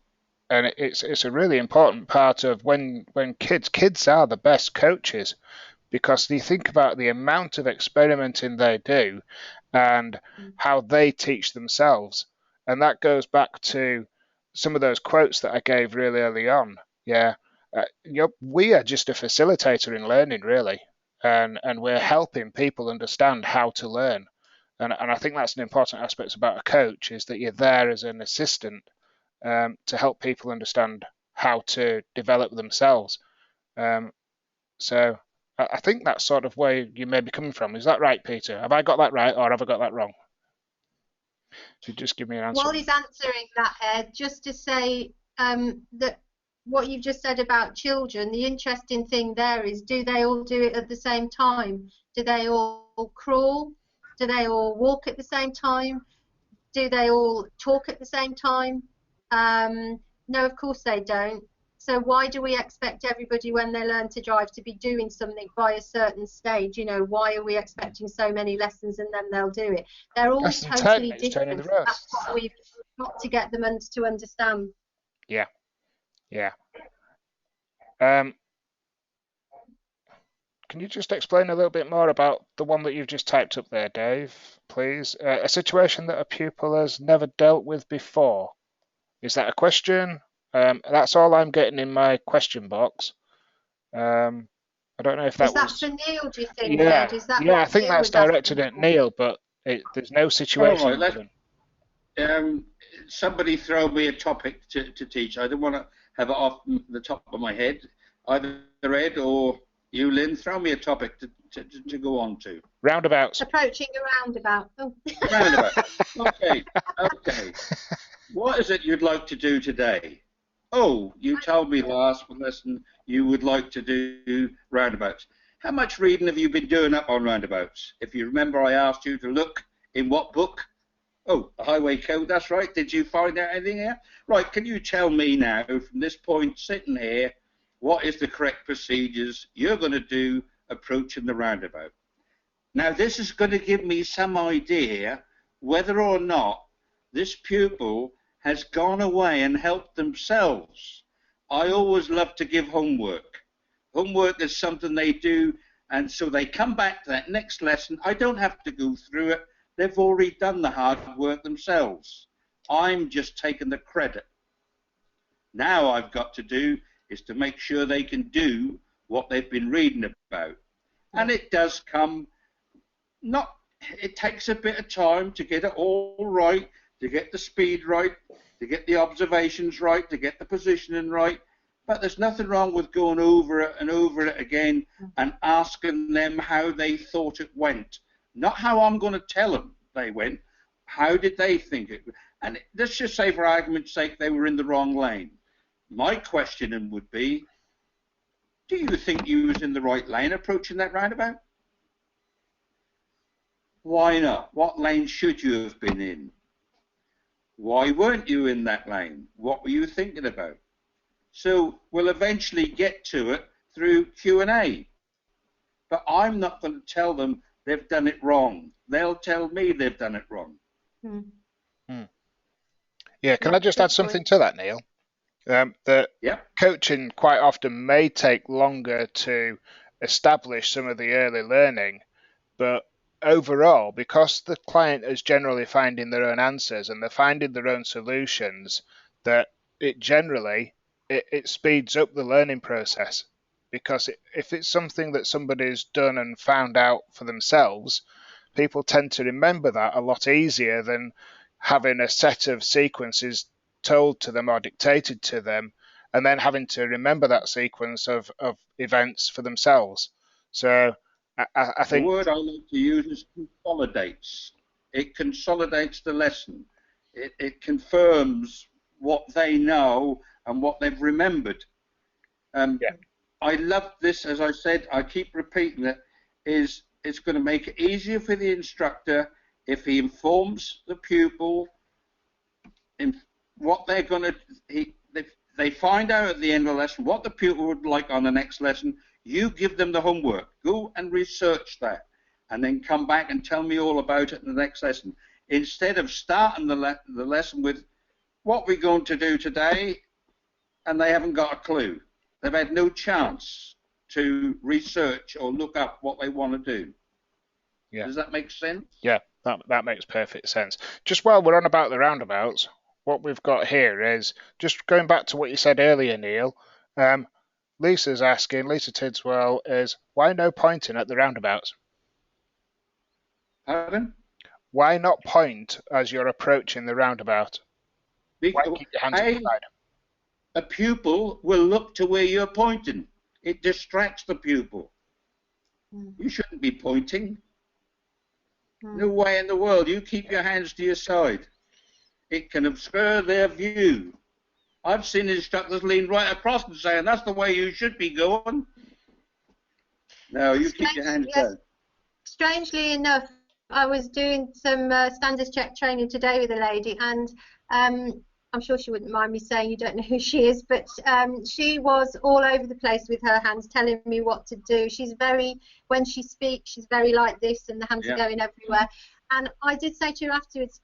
it's a really important part of when kids are the best coaches, because you think about the amount of experimenting they do and how they teach themselves. And that goes back to some of those quotes that I gave really early on. Yeah, we are just a facilitator in learning, really, and we're helping people understand how to learn. And I think that's an important aspect about a coach, is that you're there as an assistant to help people understand how to develop themselves. So I think that's sort of where you may be coming from. Is that right, Peter? Have I got that right, or have I got that wrong? So just give me an answer. While he's answering that, Ed, just to say that what you've just said about children, the interesting thing there is, do they all do it at the same time? Do they all crawl? Do they all walk at the same time? Do they all talk at the same time? No, of course they don't. So why do we expect everybody, when they learn to drive, to be doing something by a certain stage? You know, why are we expecting so many lessons and then they'll do it? They're all totally different. That's what we've got to get them to understand. Yeah. Can you just explain a little bit more about the one that you've just typed up there, Dave, please? A situation that a pupil has never dealt with before. Is that a question? That's all I'm getting in my question box. I don't know if that was... Is that for Neil, do you think, yeah. Ed? Is that I think that's directed at Neil, but there's no situation. Somebody throw me a topic to teach. I don't want to have it off the top of my head. Either Ed or you, Lynn, throw me a topic to go on to. Roundabouts. Approaching a roundabout. Oh. Roundabout. Okay. What is it you'd like to do today? Oh, you told me last lesson you would like to do roundabouts. How much reading have you been doing up on roundabouts? If you remember, I asked you to look in what book? Oh, the Highway Code, that's right. Did you find out anything here? Right, can you tell me now, from this point, sitting here, what is the correct procedures you're going to do approaching the roundabout? Now, this is going to give me some idea whether or not this pupil has gone away and helped themselves. I always love to give homework. Homework is something they do, and so they come back to that next lesson. I don't have to go through it. They've already done the hard work themselves. I'm just taking the credit. Now I've got to do is to make sure they can do what they've been reading about. And it does come, it takes a bit of time to get it all right, to get the speed right, to get the observations right, to get the positioning right. But there's nothing wrong with going over it and over it again and asking them how they thought it went. Not how I'm going to tell them they went. How did they think it? And let's just say, for argument's sake, they were in the wrong lane. My questioning would be, do you think you was in the right lane approaching that roundabout? Why not? What lane should you have been in? Why weren't you in that lane? What were you thinking about? So we'll eventually get to it through Q&A. But I'm not going to tell them they've done it wrong. They'll tell me they've done it wrong. Yeah, can I just add something to that, Neil? That coaching quite often may take longer to establish some of the early learning, but overall, because the client is generally finding their own answers and they're finding their own solutions, that it generally it speeds up the learning process. Because if it's something that somebody's done and found out for themselves, people tend to remember that a lot easier than having a set of sequences told to them or dictated to them, and then having to remember that sequence of events for themselves. So I think the word I like to use is consolidates. It consolidates the lesson. It confirms what they know and what they've remembered. I love this, as I said, I keep repeating it, is it's going to make it easier for the instructor if he informs the pupil in what they're going to, they find out at the end of the lesson what the pupil would like on the next lesson. You give them the homework. Go and research that, and then come back and tell me all about it in the next lesson. Instead of starting the lesson with what we're going to do today, and they haven't got a clue. They've had no chance to research or look up what they want to do. Yeah. Does that make sense? Yeah, that makes perfect sense. Just while we're on about the roundabouts, what we've got here is, just going back to what you said earlier, Neil, Lisa's asking, Lisa Tidswell, is why no pointing at the roundabouts? Pardon? Why not point as you're approaching the roundabout? Why keep your hands inside? A pupil will look to where you're pointing. It distracts the pupil. You shouldn't be pointing. No way in the world. You keep your hands to your side. It can obscure their view. I've seen instructors lean right across and saying, that's the way you should be going. No, you keep your hands down. Strangely enough, I was doing some standards check training today with a lady, and I'm sure she wouldn't mind me saying, you don't know who she is, but she was all over the place with her hands, telling me what to do. She's very, when she speaks, she's very like this, and the hands are going everywhere. And I did say to her afterwards,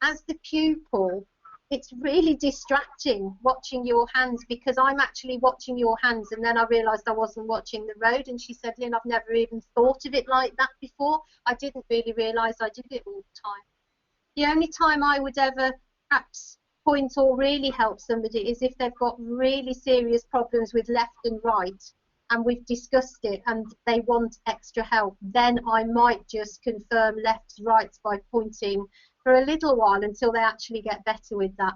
as the pupil, it's really distracting watching your hands, because I'm actually watching your hands, and then I realised I wasn't watching the road. And she said, Lynn, I've never even thought of it like that before. I didn't really realise I did it all the time. The only time I would ever perhaps point or really help somebody is if they've got really serious problems with left and right, and we've discussed it and they want extra help. Then I might just confirm lefts, rights by pointing for a little while until they actually get better with that.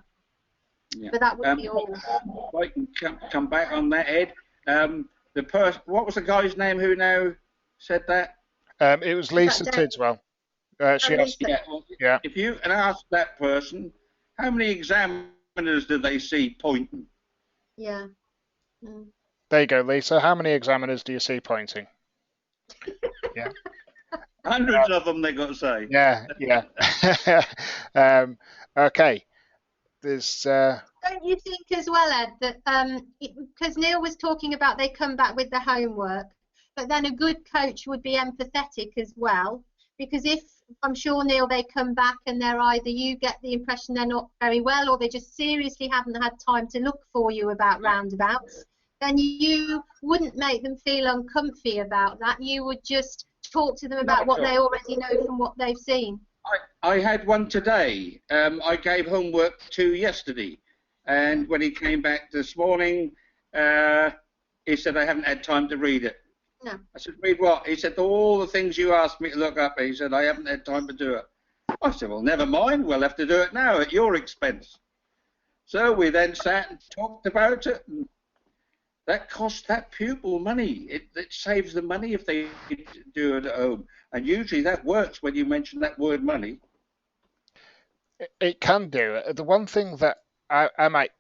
But that would be all. If I can come back on that, Ed. The person, what was the guy's name who now said that? It was Lisa Tidswell. She asked, if you can ask that person, how many examiners do they see pointing? Yeah. There you go, Lisa. How many examiners do you see pointing? Yeah. Hundreds of them, they got to say. Yeah. Okay. There's. Don't you think as well, Ed, that because Neil was talking about they come back with the homework, but then a good coach would be empathetic as well, because if I'm sure, Neil, they come back and they're either, you get the impression they're not very well, or they just seriously haven't had time to look for you about roundabouts, then you wouldn't make them feel uncomfy about that. You would just talk to them about what they already know from what they've seen. I had one today. I gave homework to yesterday, and when he came back this morning, He said, I haven't had time to read it. No. I said, read what? He said, all the things you asked me to look up. He said, I haven't had time to do it. I said, well, never mind. We'll have to do it now at your expense. So we then sat and talked about it. And that costs that pupil money. It saves them money if they do it at home. And usually that works when you mention that word money. It can do. The one thing that I might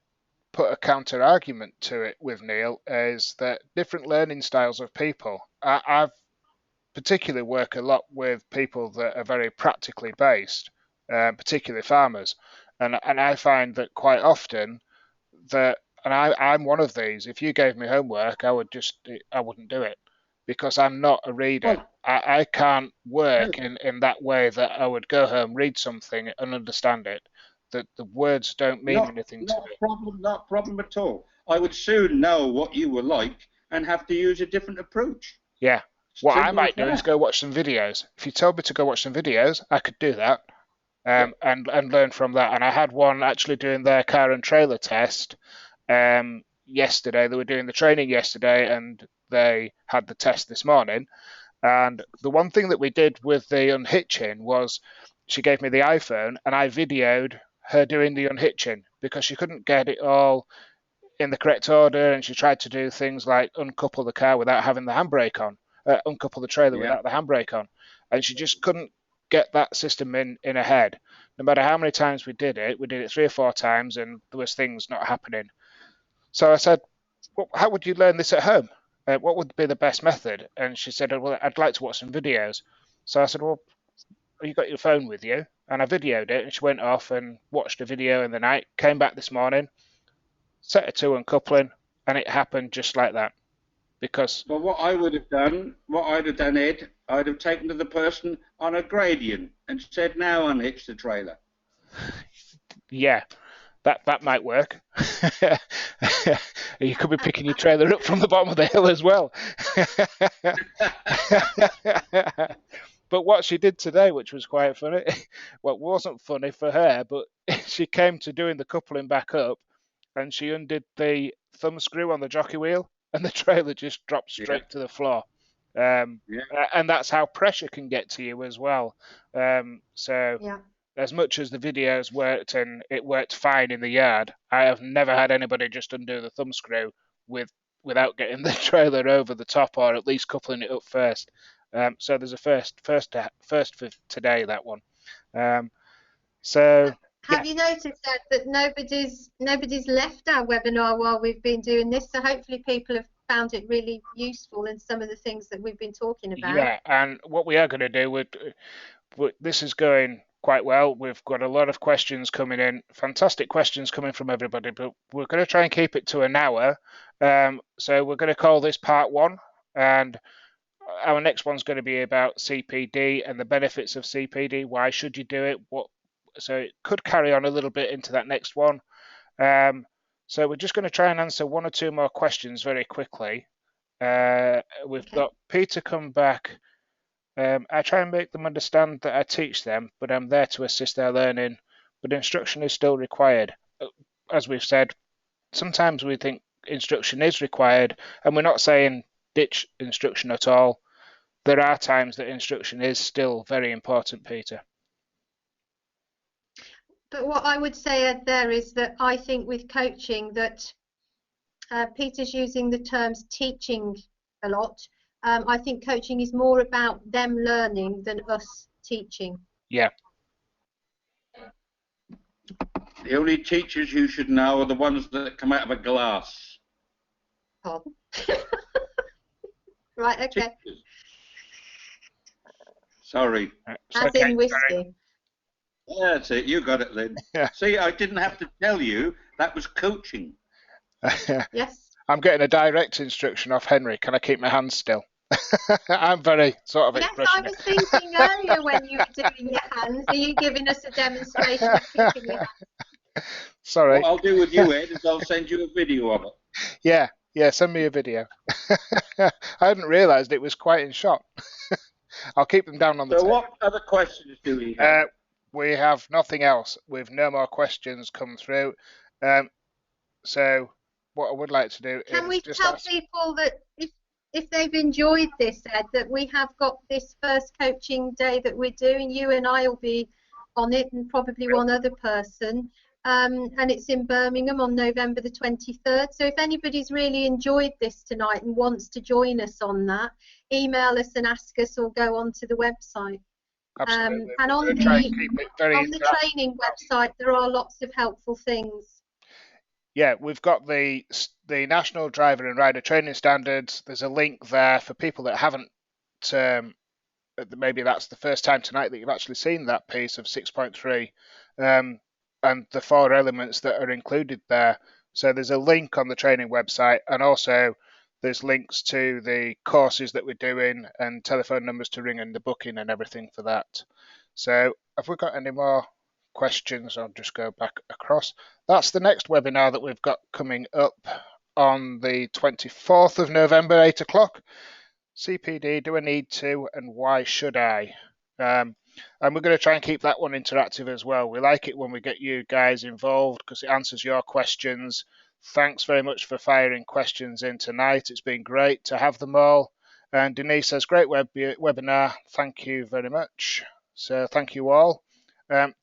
put a counter argument to it with, Neil, is that different learning styles of people. I've particularly work a lot with people that are very practically based, particularly farmers, and I find that quite often that, and I'm one of these. If you gave me homework, I wouldn't do it because I'm not a reader. Well, I can't work no, in that way that I would go home, read something and understand it. That the words don't mean anything to me. not a problem at all. I would soon know what you were like and have to use a different approach. Yeah. What I Simple as might do is that. go watch some videos. If you told me to go watch some videos, I could do that, Yeah. and learn from that. And I had one actually doing their car and trailer test yesterday. They were doing the training yesterday, and they had the test this morning. And the one thing that we did with the unhitching was she gave me the iPhone, and I videoed her doing the unhitching because she couldn't get it all in the correct order, and she tried to do things like uncouple the car without having the handbrake on, uncouple the trailer Yeah. without the handbrake on, and she just couldn't get that system in her head. No matter how many times we did it 3 or 4 times, and there was things not happening. So I said, well, how would you learn this at home? What would be the best method? And she said, well, I'd like to watch some videos. So I said, well, have you got your phone with you? And I videoed it, and she went off and watched a video in the night, came back this morning, set her to uncoupling, and it happened just like that. Because, Well, what I'd have done, Ed, I'd have taken to the person on a gradient and said, now unhitch the trailer. yeah, that might work. You could be picking your trailer up from the bottom of the hill as well. But what she did today, which was quite funny, well, it wasn't funny for her, but she came to doing the coupling back up, and she undid the thumb screw on the jockey wheel, and the trailer just dropped Yeah, straight to the floor. yeah. And that's how pressure can get to you as well. So Yeah. as much as the videos worked and it worked fine in the yard, I have never had anybody just undo the thumb screw without getting the trailer over the top, or at least coupling it up first. So there's a first for today, that one. So yeah, Have you noticed that nobody's left our webinar while we've been doing this? So hopefully people have found it really useful in some of the things that we've been talking about. yeah. And what we are going to do, this is going quite well. We've got a lot of questions coming in, fantastic questions coming from everybody, but we're going to try and keep it to an hour. So we're going to call this part 1, and our next one's going to be about CPD and the benefits of CPD. Why should you do it? So it could carry on a little bit into that next one. So we're just going to try and answer 1 or 2 more questions very quickly. We've got Peter come back. I try and make them understand that I teach them, but I'm there to assist their learning. But instruction is still required. As we've said, sometimes we think instruction is required, and we're not saying ditch instruction at all. There are times that instruction is still very important, Peter. But what I would say, Ed, there is that I think with coaching that Peter's using the terms teaching a lot. I think coaching is more about them learning than us teaching. Yeah. The only teachers you should know are the ones that come out of a glass. Pardon? Right, okay. Teachers. Sorry. As in whiskey. Yeah, that's it. You got it then. Yeah. See, I didn't have to tell you. That was coaching. Yes. I'm getting a direct instruction off Henry. Can I keep my hands still? I'm very sort of Yes, I expressionate. was thinking earlier when you were doing your hands, are you giving us a demonstration of keeping your hands? Sorry. What I'll do with you, Ed, is I'll send you a video of it. Yeah, send me a video. I hadn't realised it was quite in shot. I'll keep them down on the So table. what other questions do we have? We have nothing else. We've no more questions come through. So what I would like to do Can is we just tell ask. people that if they've enjoyed this, Ed, that we have got this first coaching day that we're doing? You and I will be on it, and probably one other person. And it's in Birmingham on November the 23rd. So if anybody's really enjoyed this tonight and wants to join us on that, email us and ask us, or go onto the website. Absolutely. And We're on going to try and keep it very the interactive. training website, there are lots of helpful things. Yeah, we've got the National Driver and Rider Training Standards. There's a link there for people that haven't. Maybe that's the first time tonight that you've actually seen that piece of 6.3, and the 4 elements that are included there. So there's a link on the training website, and also there's links to the courses that we're doing and telephone numbers to ring and the booking and everything for that. So have we got any more questions? I'll just go back across. That's the next webinar that we've got coming up on the 24th of November, 8 o'clock. CPD, do I need to, and why should I? And we're going to try and keep that one interactive as well. We like it when we get you guys involved because it answers your questions. Thanks very much for firing questions in tonight. It's been great to have them all. And Denise says, great webinar. Thank you very much. So thank you all.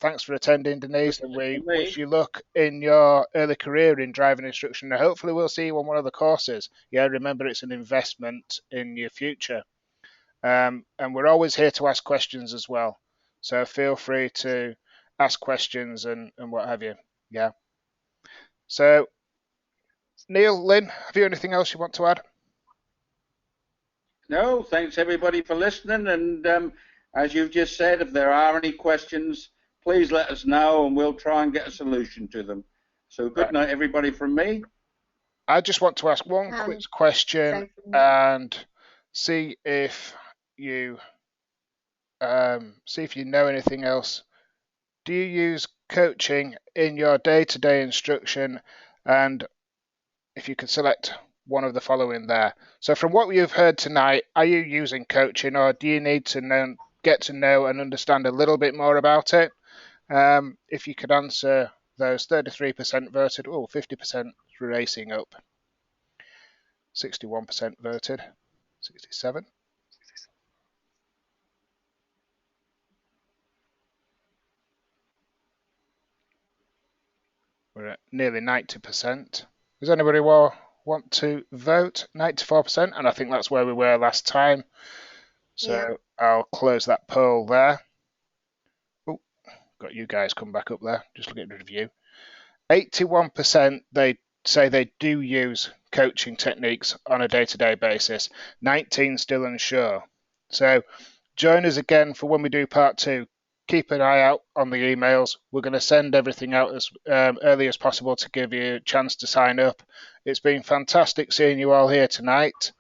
Thanks for attending, Denise, and we wish you luck in your early career in driving instruction. And hopefully we'll see you on one of the courses. Yeah, remember, it's an investment in your future. And we're always here to ask questions as well. So feel free to ask questions and what have you. Yeah. So, Neil, Lynn, have you anything else you want to add? No, thanks everybody for listening. And as you've just said, if there are any questions, please let us know and we'll try and get a solution to them. So good night, everybody, from me. I just want to ask one quick question and see if you know anything else. Do you use coaching in your day-to-day instruction? And if you could select one of the following there. So from what you've heard tonight, are you using coaching, or do you need to get to know and understand a little bit more about it? If you could answer those, 33% voted. Oh, 50% racing up. 61% voted. 67. We're at nearly 90%. Does anybody want to vote? 94%, and I think that's where we were last time. So yeah. I'll close that poll there. Oh, got you guys come back up there. Just looking at the review. 81% they say they do use coaching techniques on a day-to-day basis. 19 still unsure. So join us again for when we do part 2. Keep an eye out on the emails. We're going to send everything out as early as possible to give you a chance to sign up. It's been fantastic seeing you all here tonight.